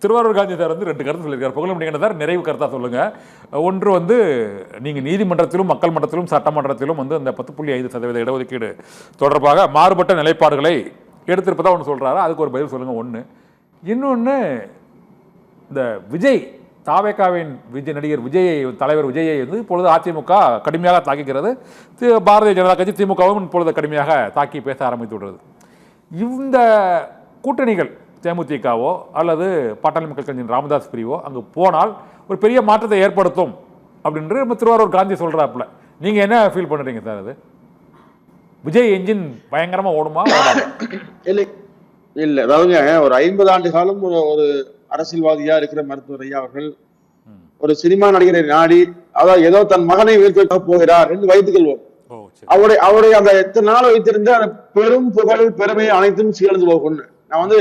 Thiruvarur Gandhi sir வந்து 2 கருத்து சொல்லியிருக்காரு. புகழமணி சார் நிறைவு கருத்தா சொல்லுங்க. ஒன்று வந்து நீங்க நீதிமன்றத்திலும் மக்கள் மன்றத்திலும் சட்டமன்றத்திலும் வந்து அந்த 10.5% இடஒதுக்கீடு தொடர்பாக மாறுபட்ட நிலைப்பாடுகளை எடுத்திருப்பதா ஒன்று சொல்றாரு. அதுக்கு ஒரு பதில் சொல்லுங்க. ஒன்று. இன்னொன்று, இந்த விஜய் தாவேகாவின் நடிகர் விஜயை, தலைவர் விஜயை வந்து இப்பொழுது அதிமுக கடுமையாக தாக்குகிறது. பாரதிய ஜனதா கட்சி திமுகவும் இப்பொழுது கடுமையாக தாக்கி பேச ஆரம்பித்து விடுறது. இந்த கூட்டணிகள் தேமுதிகவோ அல்லது பாட்டாளி மக்கள் கட்சியின் ராமதாஸ் பிரிவோ அங்கு போனால் ஒரு பெரிய மாற்றத்தை ஏற்படுத்தும் அப்படின்று நம்ம திருவாரூர் காந்தி சொல்றாப்புல. நீங்க என்ன ஃபீல் பண்ணுறீங்க சார்? அது விஜய் என்ஜின் பயங்கரமா ஓடுமா? இல்ல, அதாவதுங்க ஒரு 50 ஆண்டு காலம் ஒரு அரசியல்வாதியா இருக்கிற மருத்துவர் ஐயா அவர்கள் ஒரு சினிமா நடிகரை நாடி, அதாவது ஏதோ தன் மகனை வீழ்த்த போகிறார் என்று வைத்துக் கொள்வோம். அவருடைய அந்த எத்தனை நாள் வைத்திருந்த அந்த பெரும் புகழ் பெருமை அனைத்தும் சீர்ந்து போகும். நான் வந்து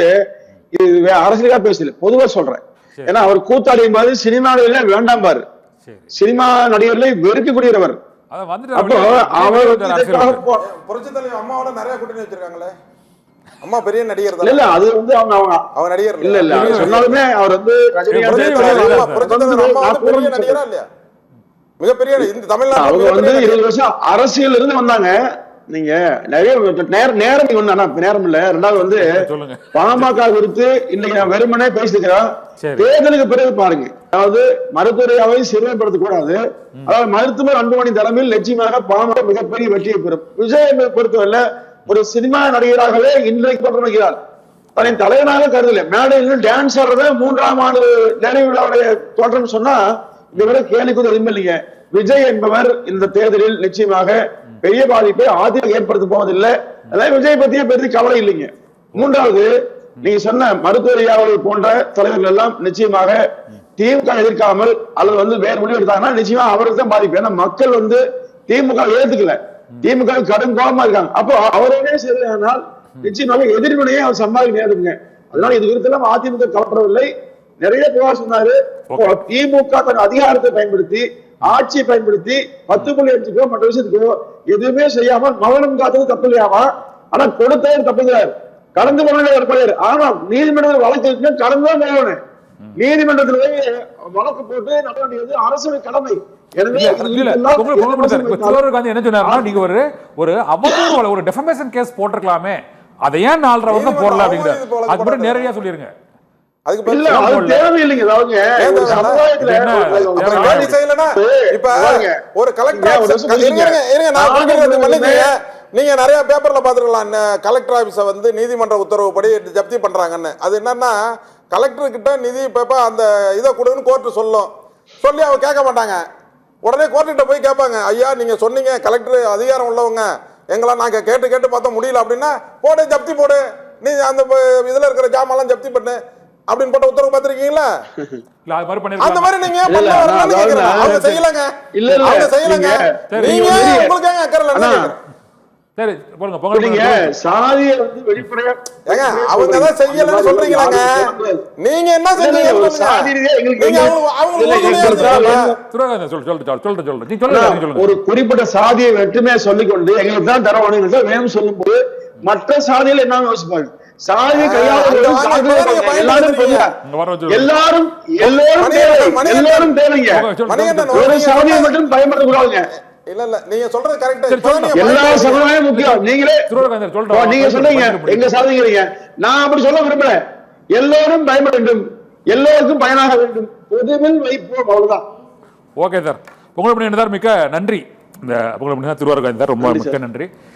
இது அரசியலுக்காக பேசல, பொதுவா சொல்றேன். ஏன்னா அவர் கூத்தாடியும் பாரு, சினிமா நடிகர்ல வேண்டாம் பாரு, சினிமா நடிகர்களை வெறுக்கக்கூடியவர். அப்போ அவர் புரட்சித் தலைவர் அம்மாவோட நிறைய கூட்டணி வச்சிருக்காங்களே. அம்மா பெரிய நடிகர் தான். இல்ல, அது வந்து அவங்க நடிகர் இல்ல சொன்னாலுமே அவர் வந்து பெரிய நடிகரா இல்லையா? மிகப்பெரிய இந்த தமிழ்நாடு அவங்க வந்து 20 வருஷம் அரசியல் இருந்து வந்தாங்க. நீங்க நிறைய நேரம் இல்ல. ரெண்டாவது வந்து பாமக குறித்து இன்னைக்கு நான் வெறுமனே பேசிக்கிறேன். தேர்தலுக்கு பிறகு பாருங்க, அதாவது மருத்துவரையாவை சிறுமைப்படுத்த கூடாது. அதாவது மருத்துவர் அன்புமணி தலைமையில் நிச்சயமாக பாமக மிகப்பெரிய வெற்றியை பெறும். விஜய் பொறுத்தவரை ஒரு சினிமா நடிகராகவே இன்றைக்கு தோற்றமைக்கிறார். தன்னை தலைவனாக கருதல. மேடையில் டான்ஸ் ஆடுறத 3ஆம் ஆண்டு நினைவு விழாவுடைய தோற்றம் சொன்னா இதை விட கேள்விக்கு எதுவுமே இல்லைங்க. விஜய் என்பவர் இந்த தேர்தலில் நிச்சயமாக பெரிய பாதிப்பை அதிமுக ஏற்படுத்த போவதில்லை. அதாவது விஜய் பத்தியே பெரிய கவலை இல்லைங்க. மூன்றாவது, நீங்க சொன்ன மருத்துவரையாவை போன்ற தலைவர்கள் எல்லாம் நிச்சயமாக திமுக எதிர்க்காமல் அல்லது வந்து வேறு முடிவு எடுத்தாங்கன்னா நிச்சயமா அவருக்கு தான் பாதிப்பு. ஏன்னா மக்கள் வந்து திமுக ஏத்துக்கல, திமுக கடும் கோபமா இருக்காங்க. அப்போ அவரே சரியானால் நிச்சயமாக எதிர்வினையை அவர் சம்பாதிக்க நேருங்க. அதனால இது குறித்தெல்லாம் அதிமுக கவலைப்படவில்லை. நிறைய புகார் சொன்னாரு. திமுக தன் அதிகாரத்தை பயன்படுத்தி, ஆட்சியை பயன்படுத்தி 10.5 மற்ற விஷயத்துக்கோ எதுவுமே செய்யாமல் மௌனம் காத்தது தப்பு இல்லையாமா? ஆனா கொடுத்தவர் தப்புங்கிறார், கடந்து போனே ஏற்பாடு. ஆனா நீதிமன்ற வழக்கு கடந்துதான் போகணும். நீதிமன்றத்திலே வழக்கு போட்டு நட வேண்டியது அரசு கடமை. ஒரு டெஃபமேஷன் கேஸ் போட்டிருக்கலாமே, அதை ஏன் 4.5 வருஷம் போடல அப்படிங்கிறார். அது மட்டும் நேரடியா சொல்லிருங்க. அதுக்கு இல்ல, அது தேவையில்லைங்க. ஒரு கலெக்டர் நீங்க நிறைய பேப்பர்ல பாத்துருக்கலாம், கலெக்டர் ஆபீஸ வந்து நீதிமன்ற உத்தரவுப்படி ஜப்தி பண்றாங்கன்னு. அது என்னன்னா, கலெக்டர் கிட்ட நிதி பேப்ப அந்த இதை கொடுன்னு கோர்ட்டு சொல்லி அவங்க கேட்க மாட்டாங்க. உடனே கோர்ட்டுகிட்ட போய் கேட்பாங்க, ஐயா நீங்க சொன்னீங்க கலெக்டர் அதிகாரம் உள்ளவங்க, எங்களை நாங்க கேட்டு பார்த்தா முடியல அப்படின்னா போடு, ஜப்தி போடு, நீ அந்த இதுல இருக்கிற ஜாமான்லாம் ஜப்தி பண்ணு அப்படின்னு போட்ட உத்தரவு பார்த்திருக்கீங்களா? அந்த மாதிரி நீங்க அவங்க செய்யலங்க. அவங்க செய்யலங்க. நீங்க உங்களுக்கு ஏங்க அக்கறல? சரி போடுங்க. சாதியை வந்து வெளிப்படையா அவங்க தான் செய்யலன்னு சொல்றீங்களாங்க. நீங்க என்ன செஞ்சீங்க? ஒரு குறிப்பிட்ட சாதியை வெற்றுமையா சொல்லிக்கொண்டு எங்களுக்கு தான் தரவானு வேணும் சொல்லும் போது மற்ற சாதியில் என்ன யோசிப்பாங்க? சாதி எல்லாரும் தேவைங்க. ஒரு சாதியை மட்டும் பயன்படுத்த கூடாதுங்க. இல்ல நீங்க சொல்றது கரெக்ட். எல்லா சமுதாயம் முக்கியம். நீங்களே நீங்க சொல்றீங்க எங்க சாதிக்கிறீங்க, நான் அப்படி சொல்ல விரும்பல. எல்லோரும் பயன்பட வேண்டும், எல்லோருக்கும் பயனாக வேண்டும், பொதுவில் வைப்போம், அவ்வளவுதான். ஓகே சார், புகழமணி மிக்க நன்றி. இந்த புகழமணி திருவாரூர் காந்தி சார், ரொம்ப மிக்க நன்றி.